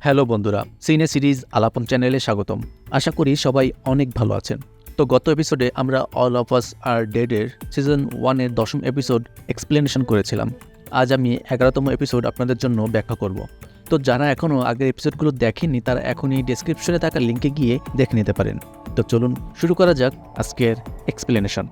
Hello বন্ধুরা, সিনে series আলাপন চ্যানেলে স্বাগতম। আশা করি সবাই অনেক ভালো আছেন। তো গত এপিসোডে আমরা অল অফ আস আর ডেডের সিজন 1-এর 10ম এপিসোড এক্সপ্লেনেশন করেছিলাম। আজ আমি 11তম এপিসোড আপনাদের জন্য ব্যাখ্যা করব। তো যারা এখনও আগের এপিসোডগুলো দেখেননি তারা এখনই ডেসক্রিপশনে থাকা লিঙ্কে গিয়ে দেখে নিতে পারেন। তো চলুন শুরু করা যাক আজকের এক্সপ্লেনেশন।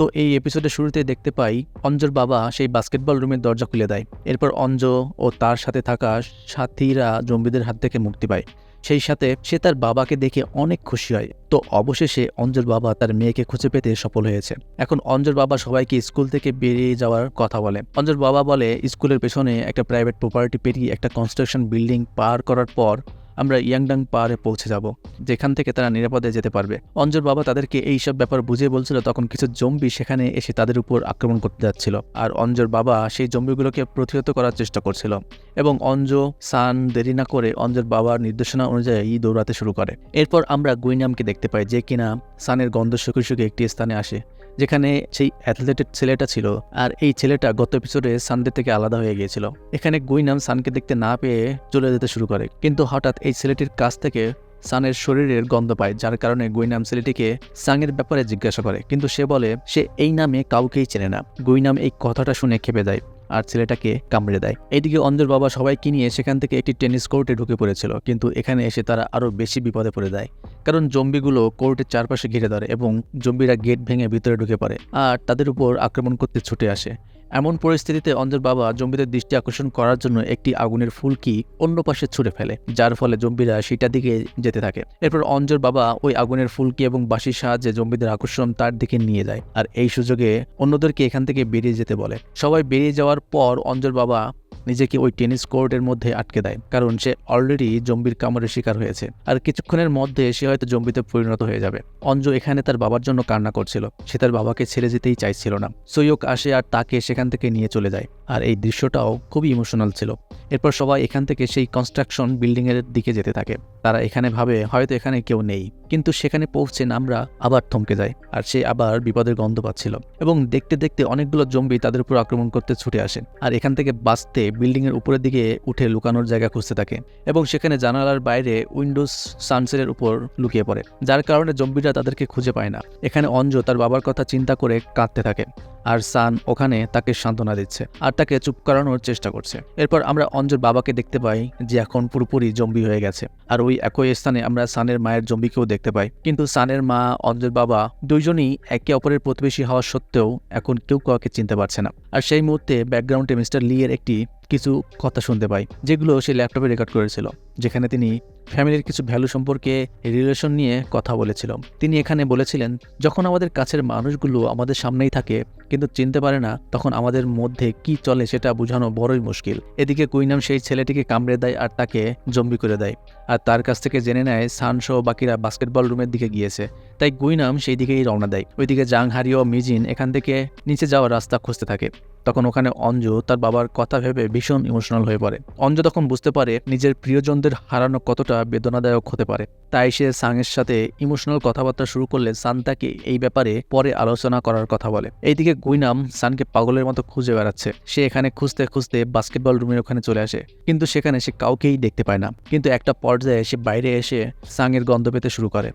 তো এই এপিসোডের শুরুতে দেখতে পাই অঞ্জর বাবা সেই বাস্কেটবল রুমের দরজা খুলে দেয়। এরপর অঞ্জ ও তার সাথে থাকা সাথীরা জম্বিদের হাত থেকে মুক্তি পায়। সেই সাথে সে তার বাবাকে দেখে অনেক খুশি হয়। তো অবশেষে অঞ্জর বাবা তার মেয়েকে খুঁজে পেতে সফল হয়েছে। এখন অঞ্জর বাবা সবাইকে স্কুল থেকে বেরিয়ে যাওয়ার কথা বলে। অঞ্জর বাবা বলে স্কুলের পেছনে একটা প্রাইভেট প্রপার্টি পেরিয়ে একটা কনস্ট্রাকশন বিল্ডিং পার করার পর আমরা ইয়াংডাং পাহাড়ে পৌঁছে যাব, যেখান থেকে তারা নিরাপদে যেতে পারবে। অঞ্জর বাবা তাদেরকে এইসব ব্যাপার বুঝিয়ে বলছিল, তখন কিছু জম্বি সেখানে এসে তাদের উপর আক্রমণ করতে যাচ্ছিল। আর অঞ্জর বাবা সেই জম্বিগুলোকে প্রতিহত করার চেষ্টা করছিল এবং অঞ্জ সান দেরি না করে অঞ্জর বাবার নির্দেশনা অনুযায়ী দৌড়াতে শুরু করে। এরপর আমরা গুইনামকে দেখতে পাই, যে কিনা সানের গন্ধ শুকে শুকে একটি স্থানে আসে যেখানে সেই অ্যাথলেটের ছেলেটা ছিল। আর এই ছেলেটা গত এপিসোডে সানদের থেকে আলাদা হয়ে গিয়েছিল। এখানে গুইনাম সানকে দেখতে না পেয়ে চলে যেতে শুরু করে, কিন্তু হঠাৎ এই ছেলেটির কাছ থেকে সানের শরীরের গন্ধ পায়, যার কারণে গুইনাম ছেলেটিকে সাংয়ের ব্যাপারে জিজ্ঞাসা করে, কিন্তু সে বলে সে এই নামে কাউকেই চেনে না। গুইনাম এই কথাটা শুনে খেপে যায় আর ছেলেটাকে কামড়ে দেয়। এইদিকে অঞ্জর বাবা সবাইকে নিয়ে সেখান থেকে একটি টেনিস কোর্টে ঢুকে পড়েছিল, কিন্তু এখানে এসে তারা আরও বেশি বিপদে পড়ে যায়, কারণ জম্বিগুলো কোর্টের চারপাশে ঘিরে ধরে এবং জম্বিরা গেট ভেঙে ভিতরে ঢুকে পড়ে আর তাদের উপর আক্রমণ করতে ছুটে আসে। এমন পরিস্থিতিতে অঞ্জর বাবা জম্বিদের দৃষ্টি আকর্ষণ করার জন্য একটি আগুনের ফুলকি অন্য পাশে ছুঁড়ে ফেলে, যার ফলে জম্বিরা সেটার দিকে যেতে থাকে। এরপর অঞ্জর বাবা ওই আগুনের ফুলকি এবং বাঁশির সাহায্যে জম্বিদের আকর্ষণ তার দিকে নিয়ে যায় আর এই সুযোগে অন্যদেরকে এখান থেকে বেরিয়ে যেতে বলে। সবাই বেরিয়ে যাওয়ার পর অঞ্জর বাবা নিজেকে ওই টেনিস কোর্টের মধ্যে আটকে দেয়, কারণ সে অলরেডি জম্বির কামড়ের শিকার হয়েছে আর কিছুক্ষণের মধ্যে সে হয়তো জম্বিতে পরিণত হয়ে যাবে। অঞ্জ এখানে তার বাবার জন্য কান্না করছিল, সে তার বাবাকে ছেড়ে যেতেই চাইছিল না। সৈয়ক আসে আর তাকে সেখান থেকে নিয়ে চলে যায় আর এই দৃশ্যটাও খুবই ইমোশনাল ছিল। এরপর সবাই এখান থেকে সেই কনস্ট্রাকশন বিল্ডিং এর দিকে যেতে থাকে। তারা এখানে ভাবে হয়তো এখানে কেউ নেই, কিন্তু সেখানে পৌঁছে আমরা আবার থমকে যাই আর সে আবার বিপদের গন্ধ পাচ্ছিল এবং দেখতে দেখতে অনেকগুলো জম্বি তাদের উপর আক্রমণ করতে ছুটে আসে আর এখান থেকে বাঁচতে বিল্ডিং এর উপরের দিকে উঠে লুকানোর জায়গা খুঁজতে থাকে এবং সেখানে জানালার বাইরে উইন্ডোজ সানসেটের উপর লুকিয়ে পড়ে, যার কারণে জম্বিরা তাদেরকে খুঁজে পায় না। এখানে অঞ্জ তার বাবার কথা চিন্তা করে কাঁদতে থাকে আর সান ওখানে তাকে সান্ত্বনা দিচ্ছে আর তাকে চুপ করানোর চেষ্টা করছে। এরপর আমরা অঞ্জর বাবাকে দেখতে পাই যে এখন পুরোপুরি জম্বি হয়ে গেছে আর ওই একই স্থানে আমরা সানের মায়ের জম্বিকেও দেখতে পাই, কিন্তু সানের মা অঞ্জর বাবা দুইজনই একে অপরের প্রতিবেশী হওয়া সত্ত্বেও এখন কেউ কাউকে চিনতে পারছে না। আর সেই মুহূর্তে ব্যাকগ্রাউন্ডে মিস্টার লি এর একটি কিছু কথা শুনতে পাই, যেগুলো সে ল্যাপটপে রেকর্ড করেছিল, যেখানে তিনি ফ্যামিলির কিছু ভ্যালু সম্পর্কে রিলেশন নিয়ে কথা বলেছিল। তিনি এখানে বলেছিলেন, যখন আমাদের কাছের মানুষগুলো আমাদের সামনেই থাকে কিন্তু চিনতে পারে না, তখন আমাদের মধ্যে কি চলে সেটা বোঝানো বড়ই মুশকিল। এদিকে গুইনাম সেই ছেলেটিকে কামড়ে দেয় আর তাকে জম্বি করে দেয় আর তার কাছ থেকে জেনে নেয় সান সহ বাকিরা বাস্কেটবল রুমের দিকে গিয়েছে, তাই গুইনাম সেই দিকেই রওনা দেয়। ওইদিকে জাং হারি ও মিজিন এখান থেকে নিচে যাওয়ার রাস্তা খুঁজতে থাকে। তখন ওখানে অঞ্জু তার বাবার কথা ভেবে ভীষণ ইমোশনাল হয়ে পড়ে। অঞ্জু তখন বুঝতে পারে নিজের প্রিয়জনদের হারানো কতটা বেদনাদায়ক হতে পারে, তাই সে সাংয়ের সাথে ইমোশনাল কথাবার্তা শুরু করলে সান তাকে এই ব্যাপারে পরে আলোচনা করার কথা বলে। এইদিকে গুইনাম সানকে পাগলের মতো খুঁজে বেড়াচ্ছে। সে এখানে খুঁজতে খুঁজতে বাস্কেটবল রুমের ওখানে চলে আসে, কিন্তু সেখানে সে কাউকেই দেখতে পায় না। কিন্তু একটা পর্যায়ে সে বাইরে এসে সাংয়ের গন্ধ পেতে শুরু করে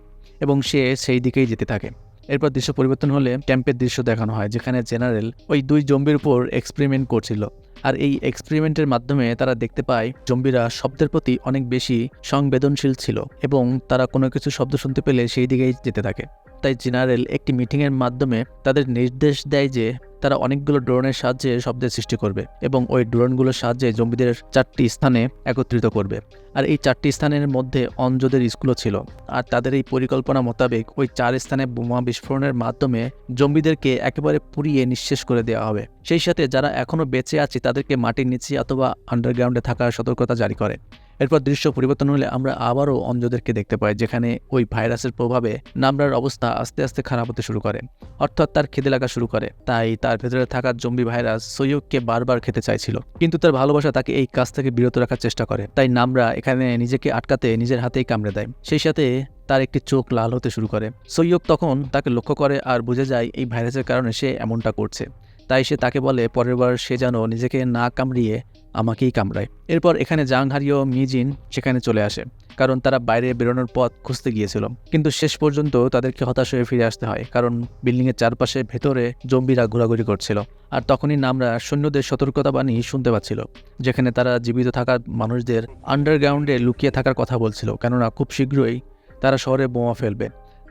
এবং সে সেই দিকেই যেতে থাকে। এরপর দৃশ্য পরিবর্তন হলে ক্যাম্পের দৃশ্য দেখানো হয়, যেখানে জেনারেল ওই দুই জম্বির উপর এক্সপেরিমেন্ট করছিল আর এই এক্সপেরিমেন্টের মাধ্যমে তারা দেখতে পায় জম্বিরা শব্দের প্রতি অনেক বেশি সংবেদনশীল ছিল এবং তারা কোনো কিছু শব্দ শুনতে পেলে সেই দিকেই যেতে থাকে। তাই জেনারেল একটি মিটিংয়ের মাধ্যমে তাদের নির্দেশ দেয় যে তারা অনেকগুলো ড্রোনের সাহায্যে শব্দের সৃষ্টি করবে এবং ওই ড্রোনগুলোর সাহায্যে জম্বিদের 4টি স্থানে একত্রিত করবে। আর এই 4টি স্থানের মধ্যে অঞ্জদের স্কুলও ছিল আর তাদের এই পরিকল্পনা মোতাবেক ওই 4 স্থানে বোমা বিস্ফোরণের মাধ্যমে জম্বিদেরকে একেবারে পুড়িয়ে নিঃশেষ করে দেওয়া হবে। সেই সাথে যারা এখনও বেঁচে আছে তাদেরকে মাটির নিচে অথবা আন্ডারগ্রাউন্ডে থাকার সতর্কতা জারি করে। এরপর দৃশ্য পরিবর্তন হলে আমরা আবারও অঞ্জদেরকে দেখতে পাই, যেখানে ওই ভাইরাসের প্রভাবে নামরার অবস্থা আস্তে আস্তে খারাপ হতে শুরু করে, অর্থাৎ তার খিদে লাগা শুরু করে। তাই তার ভেতরে থাকা জম্বি ভাইরাস সৈয়দকে বারবার খেতে চাইছিল, কিন্তু তার ভালোবাসা তাকে এই কাজ থেকে বিরত রাখার চেষ্টা করে। তাই নামরা এখানে নিজেকে আটকাতে নিজের হাতেই কামড়ে দেয়। সেই সাথে তার একটি চোখ লাল হতে শুরু করে। সৈয়দ তখন তাকে লক্ষ্য করে আর বুঝে যায় এই ভাইরাসের কারণে সে এমনটা করছে। তাই সে তাকে বলে পরের বার সে যেন নিজেকে না কামড়িয়ে আমাকেই কামড়ায়। এরপর এখানে জাংহারি ও মিজিন সেখানে চলে আসে, কারণ তারা বাইরে বেরোনোর পথ খুঁজতে গিয়েছিল। কিন্তু শেষ পর্যন্ত তাদেরকে হতাশ হয়ে ফিরে আসতে হয়, কারণ বিল্ডিংয়ের চারপাশে ভেতরে জম্বিরা ঘোরাঘুরি করছিল। আর তখনই নামরা সৈন্যদের সতর্কতাবাণী শুনতে পাচ্ছিল, যেখানে তারা জীবিত থাকা মানুষদের আন্ডারগ্রাউন্ডে লুকিয়ে থাকার কথা বলছিল, কেননা খুব শীঘ্রই তারা শহরে বোমা ফেলবে,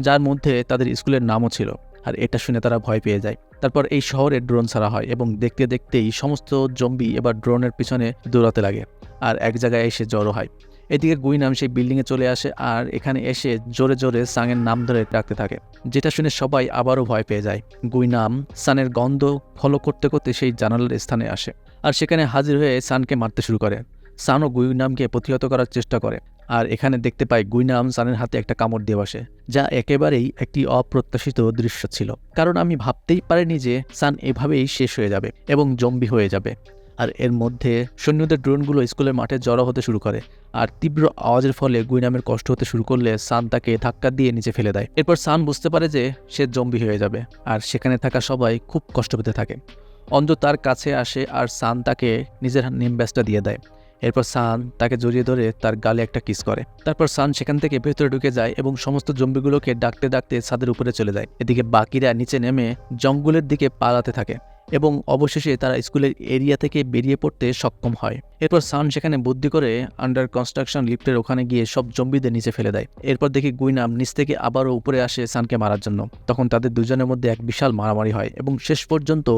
যার মধ্যে তাদের স্কুলের নামও ছিল। আর এটা শুনে তারা ভয় পেয়ে যায়। তারপর এই শহরে ড্রোন ছাড়া হয় এবং দেখতে দেখতেই সমস্ত জম্বি এবার ড্রোনের পিছনে দৌড়াতে লাগে আর এক জায়গায় এসে জড়ো হয়। এদিকে গুইনাম সেই বিল্ডিংয়ে চলে আসে আর এখানে এসে জোরে জোরে সানের নাম ধরে ডাকতে থাকে, যেটা শুনে সবাই আবারও ভয় পেয়ে যায়। গুইনাম সানের গন্ধ ফলো করতে করতে সেই জানালার স্থানে আসে আর সেখানে হাজির হয়ে সানকে মারতে শুরু করে। সানও গুইনামকে প্রতিহত করার চেষ্টা করে আর এখানে দেখতে পাই গুইনাম সানের হাতে একটা কামড় দিয়ে বসে, যা একেবারেই একটি অপ্রত্যাশিত দৃশ্য ছিল, কারণ আমি ভাবতেই পারিনি যে সান এভাবেই শেষ হয়ে যাবে এবং জম্বি হয়ে যাবে। আর এর মধ্যে সৈন্যদের ড্রোনগুলো স্কুলের মাঠে জড়ো হতে শুরু করে আর তীব্র আওয়াজের ফলে গুইনামের কষ্ট হতে শুরু করলে সান তাকে ধাক্কা দিয়ে নিচে ফেলে দেয়। এরপর সান বুঝতে পারে যে সে জম্বি হয়ে যাবে আর সেখানে থাকা সবাই খুব কষ্ট পেতে থাকে। অঞ্জু তার কাছে আসে আর সান তাকে নিজের নেম ব্যাজটা দিয়ে দেয়। এরপর সান তাকে জড়িয়ে ধরে তার গালে একটা কিস করে। তারপর সান সেখান থেকে ভেতরে ঢুকে যায় এবং সমস্ত জম্বিগুলোকে ডাকতে ডাকতে ছাদের উপরে চলে যায়। এদিকে বাকিরা নিচে নেমে জঙ্গলের দিকে পালাতে থাকে এবং অবশেষে তারা স্কুলের এরিয়া থেকে বেরিয়ে পড়তে সক্ষম হয়। এরপর সান সেখানে বুদ্ধি করে আন্ডার কনস্ট্রাকশন লিফটের ওখানে গিয়ে সব জম্বিদের নিচে ফেলে দেয়। এরপর দেখি গুইনাম নিচ থেকে আবারও উপরে আসে সানকে মারার জন্য। তখন তাদের দুজনের মধ্যে এক বিশাল মারামারি হয় এবং শেষ পর্যন্ত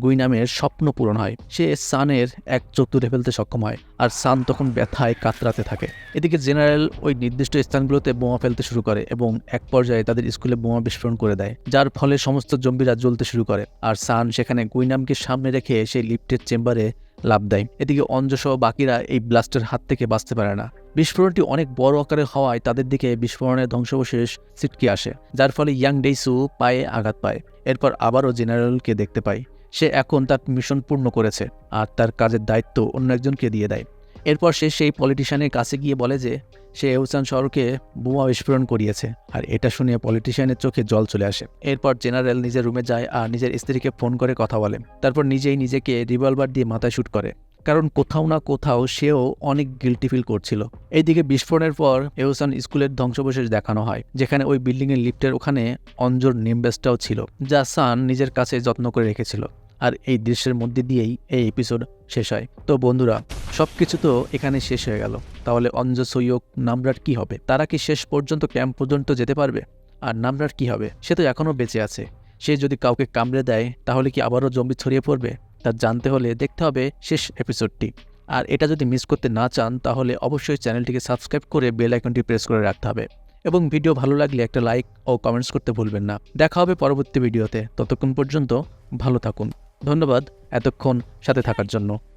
গুইনামের স্বপ্ন পূরণ হয়। সে সানের এক চোখ তুলে ফেলতে সক্ষম হয় আর সান তখন ব্যথায় কাতরাতে থাকে। এদিকে জেনারেল ওই নির্দিষ্ট স্থানগুলোতে বোমা ফেলতে শুরু করে এবং এক পর্যায়ে তাদের স্কুলে বোমা বিস্ফোরণ করে দেয়, যার ফলে সমস্ত জম্বিরা জ্বলতে শুরু করে। আর সান সেখানে গুইনামকে সামনে রেখে সেই লিফটের চেম্বারে লাফ দেয়। এদিকে অঞ্জসহ বাকিরা এই ব্লাস্টের হাত থেকে বাঁচতে পারে না। বিস্ফোরণটি অনেক বড় আকারে হওয়ায় তাদের দিকে বিস্ফোরণের ধ্বংসাবশেষ ছিটকে আসে, যার ফলে ইয়াং ডেইসু পায়ে আঘাত পায়। এরপর আবারও জেনারেলকে দেখতে পাই। সে এখন তার মিশন পূর্ণ করেছে আর তার কাজের দায়িত্ব অন্য একজনকে দিয়ে দেয়। এরপর সে সেই পলিটিশিয়ানের কাছে গিয়ে বলে যে সে এউসান শহরকে বোমা বিস্ফোরণ করিয়েছে, আর এটা শুনে পলিটিশিয়ানের চোখে জল চলে আসে। এরপর জেনারেল নিজের রুমে যায় আর নিজের স্ত্রীকে ফোন করে কথা বলে। তারপর নিজেই নিজেকে রিভলভার দিয়ে মাথায় শুট করে, কারণ কোথাও না কোথাও সেও অনেক গিল্টি ফিল করছিল। এইদিকে বিস্ফোরণের পর এউসান স্কুলের ধ্বংসাবশেষ দেখানো হয়, যেখানে ওই বিল্ডিংয়ের লিফটের ওখানে অঞ্জুর নেমবেসটাও ছিল, যা সান নিজের কাছে যত্ন করে রেখেছিল। আর এই দৃশ্যের মধ্যে দিয়েই এই এপিসোড শেষ হয়। তো বন্ধুরা, সবকিছু তো এখানে শেষ হয়ে গেল, তাহলে অঞ্জু, সৈয়ক, নামরার কি হবে? তারা কি শেষ পর্যন্ত ক্যাম্প পর্যন্ত যেতে পারবে? আর নামরার কি হবে? সে তো এখনও বেঁচে আছে। সে যদি কাউকে কামড়ে দেয় তাহলে কি আবারও জম্বি ছড়িয়ে পড়বে? তা জানতে হলে দেখতে হবে শেষ এপিসোডটি। আর এটা যদি মিস করতে না চান তাহলে অবশ্যই চ্যানেলটিকে সাবস্ক্রাইব করে বেল আইকনটি প্রেস করে রাখতে হবে এবং ভিডিও ভালো লাগলে একটা লাইক ও কমেন্টস করতে ভুলবেন না। দেখা হবে পরবর্তী ভিডিওতে। ততক্ষণ পর্যন্ত ভালো থাকুন। ধন্যবাদ এতক্ষণ সাথে থাকার জন্য।